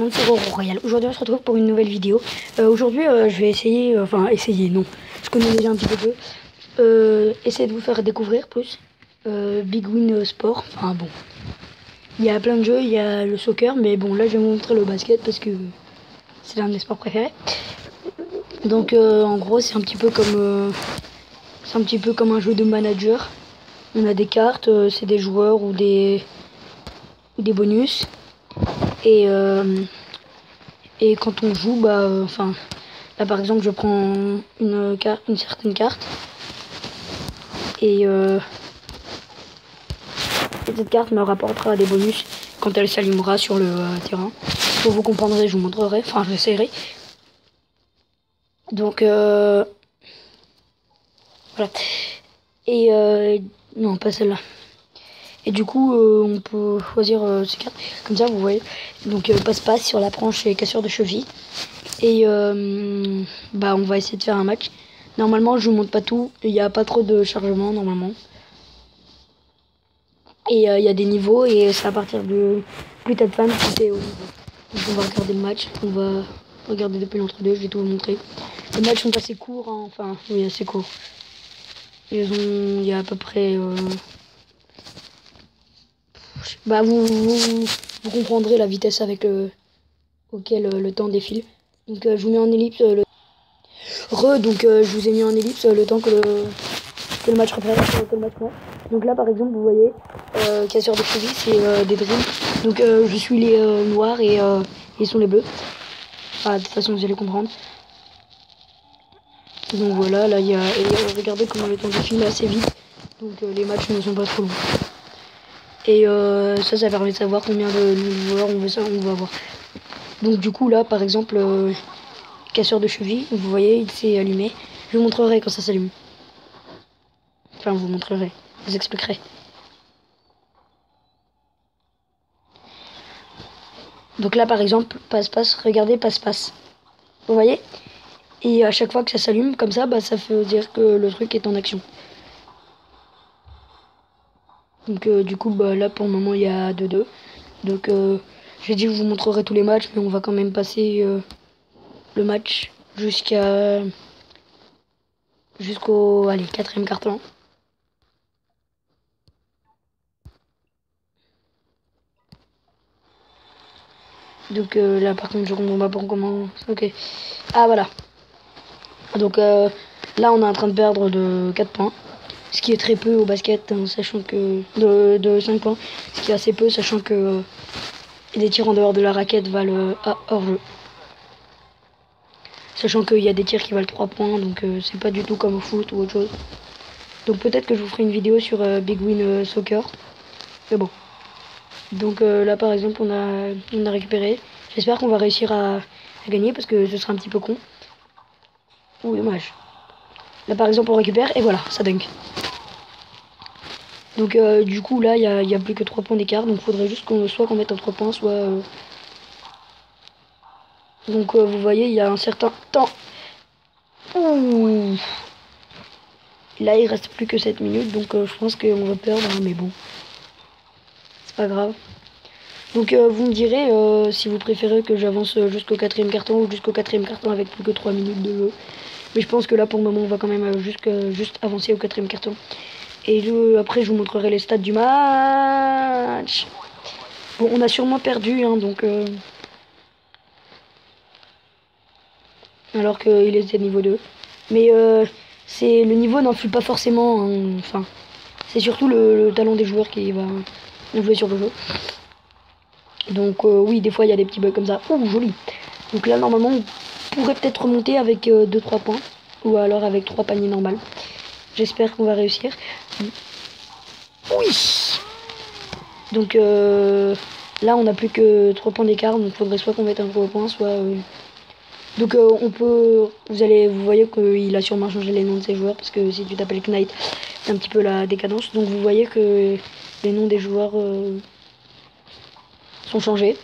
monde, c'est Roro Royal. Aujourd'hui on se retrouve pour une nouvelle vidéo. Aujourd'hui je vais essayer, non, je connais déjà un petit peu, essayer de vous faire découvrir plus Big Win Sport. Enfin bon, il y a plein de jeux, il y a le soccer, mais bon là je vais vous montrer le basket parce que c'est l'un de mes sports préférés. Donc en gros c'est un petit peu comme un jeu de manager. On a des cartes, c'est des joueurs ou des bonus. Et quand on joue, là par exemple je prends une certaine carte et cette carte me rapportera des bonus quand elle s'allumera sur le terrain. Pour vous comprendrez, je vous montrerai, enfin je l'essayerai. Donc voilà. Et non, pas celle-là. Et du coup, on peut choisir ces cartes. Comme ça, vous voyez. Donc, passe-passe sur la branche et cassure de cheville. Et on va essayer de faire un match. Normalement, je vous montre pas tout. Il n'y a pas trop de chargement, normalement. Et il y a des niveaux. Et c'est à partir de plus t'as de fans, plus t'es au niveau. Donc, on va regarder le match. On va regarder depuis l'entre-deux. Je vais tout vous montrer. Les matchs sont assez courts. Hein. Enfin, oui, assez courts. Il y a à peu près... vous comprendrez la vitesse avec auquel le temps défile. Donc je vous mets en ellipse je vous ai mis en ellipse le temps que le match reprenne. Donc là par exemple vous voyez casseur de cheville c'est des dreams. Donc je suis les noirs et ils sont les bleus. Enfin, de toute façon vous allez comprendre. Donc voilà, là il y a regardez comment le temps défile assez vite. Donc les matchs ne sont pas trop longs. Et ça permet de savoir combien de joueurs on va avoir. Donc du coup là par exemple casseur de cheville, vous voyez il s'est allumé. Je vous montrerai quand ça s'allume. Enfin je vous montrerai, je vous expliquerai. Donc là par exemple passe-passe, regardez passe-passe. Vous voyez? Et à chaque fois que ça s'allume comme ça, ça veut dire que le truc est en action. Donc du coup là pour le moment il y a 2-2. Donc j'ai dit que je vous montrerai tous les matchs, mais on va quand même passer le match jusqu'au 4e carton. Donc là par contre je comprends pas pour comment. Ok. Ah voilà. Donc là on est en train de perdre de 4 points. Ce qui est très peu au basket, hein, sachant que. De 5 points. Ce qui est assez peu, sachant que les tirs en dehors de la raquette valent hors-jeu. Sachant qu'il y a des tirs qui valent 3 points, donc c'est pas du tout comme au foot ou autre chose. Donc peut-être que je vous ferai une vidéo sur Big Win Soccer. Mais bon. Donc là par exemple on a récupéré. J'espère qu'on va réussir à gagner parce que ce sera un petit peu con. Ouh dommage. Là par exemple on récupère et voilà, ça dunk. Donc du coup là il y a plus que 3 points d'écart. Donc il faudrait juste qu'on mette en 3 points, soit... Donc vous voyez il y a un certain temps. Ouh. Là il reste plus que 7 minutes. Donc je pense qu'on va perdre, hein, mais bon. C'est pas grave. Donc vous me direz si vous préférez que j'avance jusqu'au 4e carton ou jusqu'au 4e carton avec plus que 3 minutes de jeu. Mais je pense que là pour le moment on va quand même juste avancer au 4e carton. Et après je vous montrerai les stats du match. Bon on a sûrement perdu hein, donc alors qu'il était niveau 2. Mais le niveau n'influe pas forcément, hein, enfin c'est surtout le talent des joueurs qui va influer sur le jeu. Donc oui, des fois il y a des petits bugs comme ça. Ouh, joli. Donc là normalement on pourrait peut-être remonter avec 2-3 points. Ou alors avec 3 paniers normaux. J'espère qu'on va réussir. Oui. Donc là on n'a plus que 3 points d'écart. Donc il faudrait soit qu'on mette un gros point, soit... Donc on peut... Vous voyez qu'il a sûrement changé les noms de ses joueurs. Parce que si tu t'appelles Knight, c'est un petit peu la décadence. Donc vous voyez que les noms des joueurs... sont changés.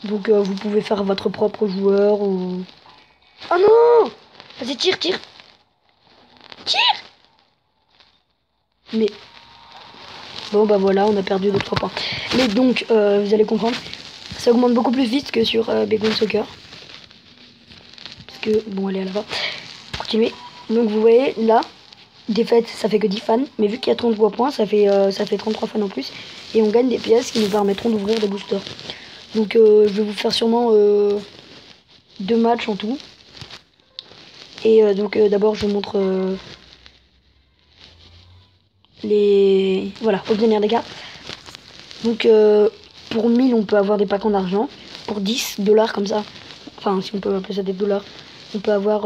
Donc vous pouvez faire votre propre joueur ou... Oh non! Vas-y, tire! Mais... Bon voilà, on a perdu 2-3 points. Mais donc, vous allez comprendre, Ça augmente beaucoup plus vite que sur Big One Soccer. Parce que, bon, allez, à la fin. Continuez. Donc, vous voyez, là, défaite, ça fait que 10 fans. Mais vu qu'il y a 33 points, ça fait 33 fans en plus. Et on gagne des pièces qui nous permettront d'ouvrir des boosters. Donc, je vais vous faire sûrement 2 matchs en tout. Et donc, d'abord, je vous montre les... Voilà, obtenir des cartes. Donc, pour 1000, on peut avoir des packs en argent. Pour 10 dollars comme ça, enfin, si on peut appeler ça des dollars, on peut avoir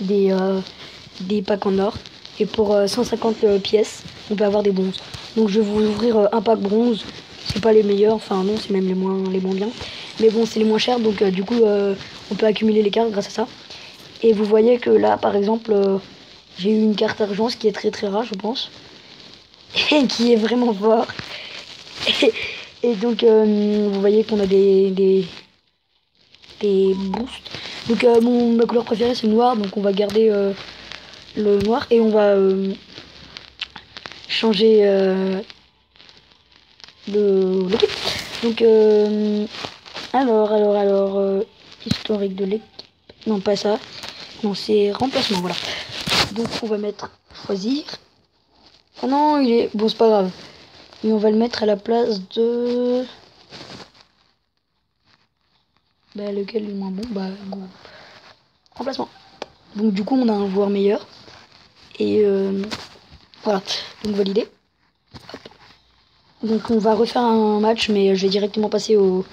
des packs en or. Et pour 150 pièces, on peut avoir des bronzes. Donc, je vais vous ouvrir un pack bronze. C'est pas les meilleurs, enfin non, c'est même les moins bien. Mais bon, c'est les moins chers, donc du coup, on peut accumuler les cartes grâce à ça. Et vous voyez que là, par exemple, j'ai eu une carte argent, ce qui est très très rare, je pense. Et qui est vraiment fort. Et donc, vous voyez qu'on a des boosts. Donc, ma couleur préférée, c'est le noir. Donc, on va garder le noir. Et on va changer l'équipe. Donc, alors, historique de l'équipe. Non, pas ça. Non, c'est remplacement, voilà. Donc, on va mettre choisir. Oh non, il est... Bon, c'est pas grave. Et on va le mettre à la place de... Bah, lequel est le moins bon? Bah, go. Remplacement. Donc, du coup, on a un joueur meilleur. Et voilà. Donc, validé. Hop. Donc, on va refaire un match, mais je vais directement passer au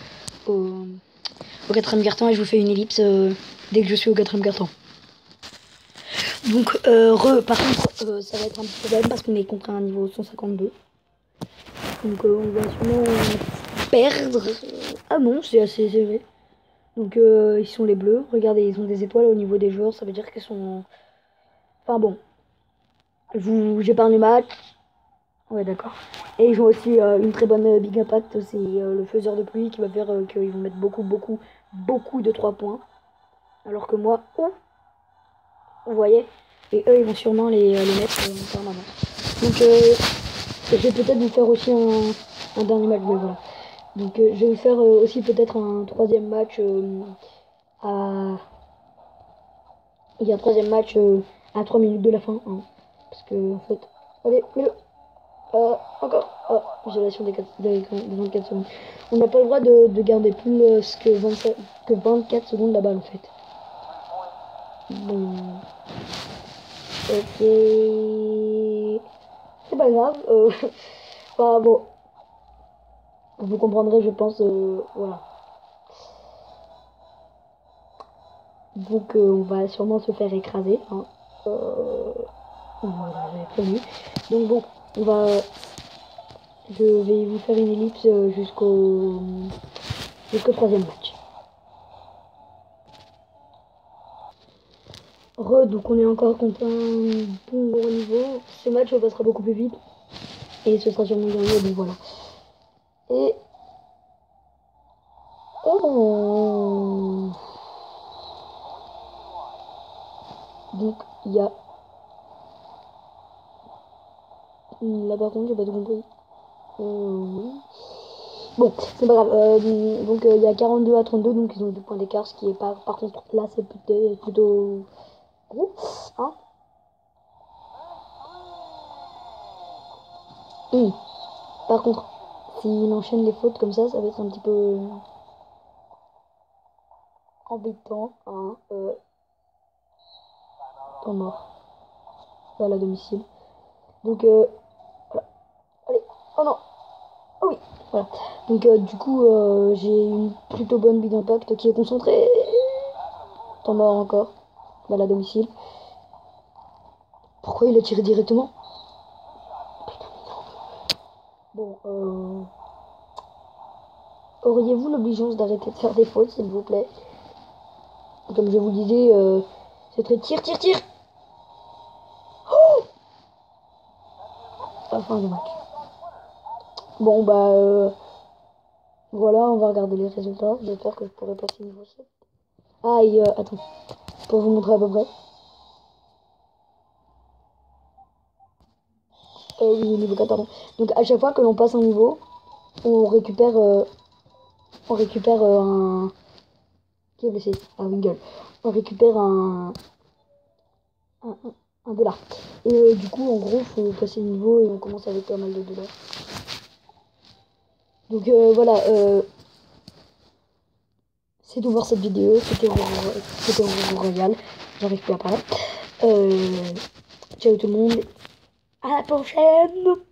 4ème carton et je vous fais une ellipse dès que je suis au 4ème carton. Donc, par contre, ça va être un petit problème parce qu'on est contre un niveau 152. Donc, on va sûrement perdre. Ah non, c'est assez serré. Donc, ils sont les bleus. Regardez, ils ont des étoiles au niveau des joueurs. Ça veut dire qu'ils sont... Enfin bon. J'épargne le match. Ouais, d'accord. Et ils ont aussi une très bonne Big Impact. C'est le faiseur de pluie qui va faire qu'ils vont mettre beaucoup de 3 points. Alors que moi, vous voyez. Et eux, ils vont sûrement les mettre en permanence. Donc, je vais peut-être vous faire aussi un dernier match. Mais voilà. Donc, je vais vous faire aussi peut-être un 3ème match à... Il y a un 3ème match à 3 minutes de la fin. Hein, parce que, en fait... Allez, encore. Oh, génération des 24 secondes. On n'a pas le droit de garder plus que 24 secondes la balle, en fait. Bon... Ok... C'est pas grave. Enfin, bon... Vous comprendrez, je pense. Voilà. Donc, on va sûrement se faire écraser. Hein. Voilà, j'avais prévu. Donc, bon, je vais vous faire une ellipse jusqu'au 3ème match. Donc on est encore contre un bon gros niveau. Ce match passera beaucoup plus vite. Et ce sera sûrement gagné, donc voilà. Et... Oh! Donc, il y a... Là par contre, j'ai pas tout compris. Oui. Bon, c'est pas grave. Donc, il y a 42 à 32, donc ils ont 2 points d'écart, ce qui est pas... Par contre, là, c'est plutôt gros. Hein? Par contre, s'il enchaîne les fautes comme ça va être un petit peu embêtant. Hein, temps mort. Voilà, à domicile. Donc, voilà. Allez. Oh non. Oh oui. Voilà. Donc, du coup, j'ai une plutôt bonne big impact qui est concentrée. Temps mort encore. Voilà, à domicile. Pourquoi il a tiré directement? Bon, auriez-vous l'obligeance d'arrêter de faire des fautes, s'il vous plaît? Comme je vous le disais, c'est très tir. Oh, à la fin du match. Bon, bah, voilà, on va regarder les résultats. J'espère que je pourrai passer niveau 7. Ah, et attends, pour vous montrer à peu près. Oui, niveau 4, pardon. Donc, à chaque fois que l'on passe un niveau, on récupère On récupère un... Qui est blessé? Ah, Wingle. On récupère un, un dollar. Et du coup, en gros, faut passer le niveau et on commence avec pas mal de dollars. Donc voilà, c'est tout pour cette vidéo. C'était Royal. J'arrive plus à parler. Ciao tout le monde. À la prochaine!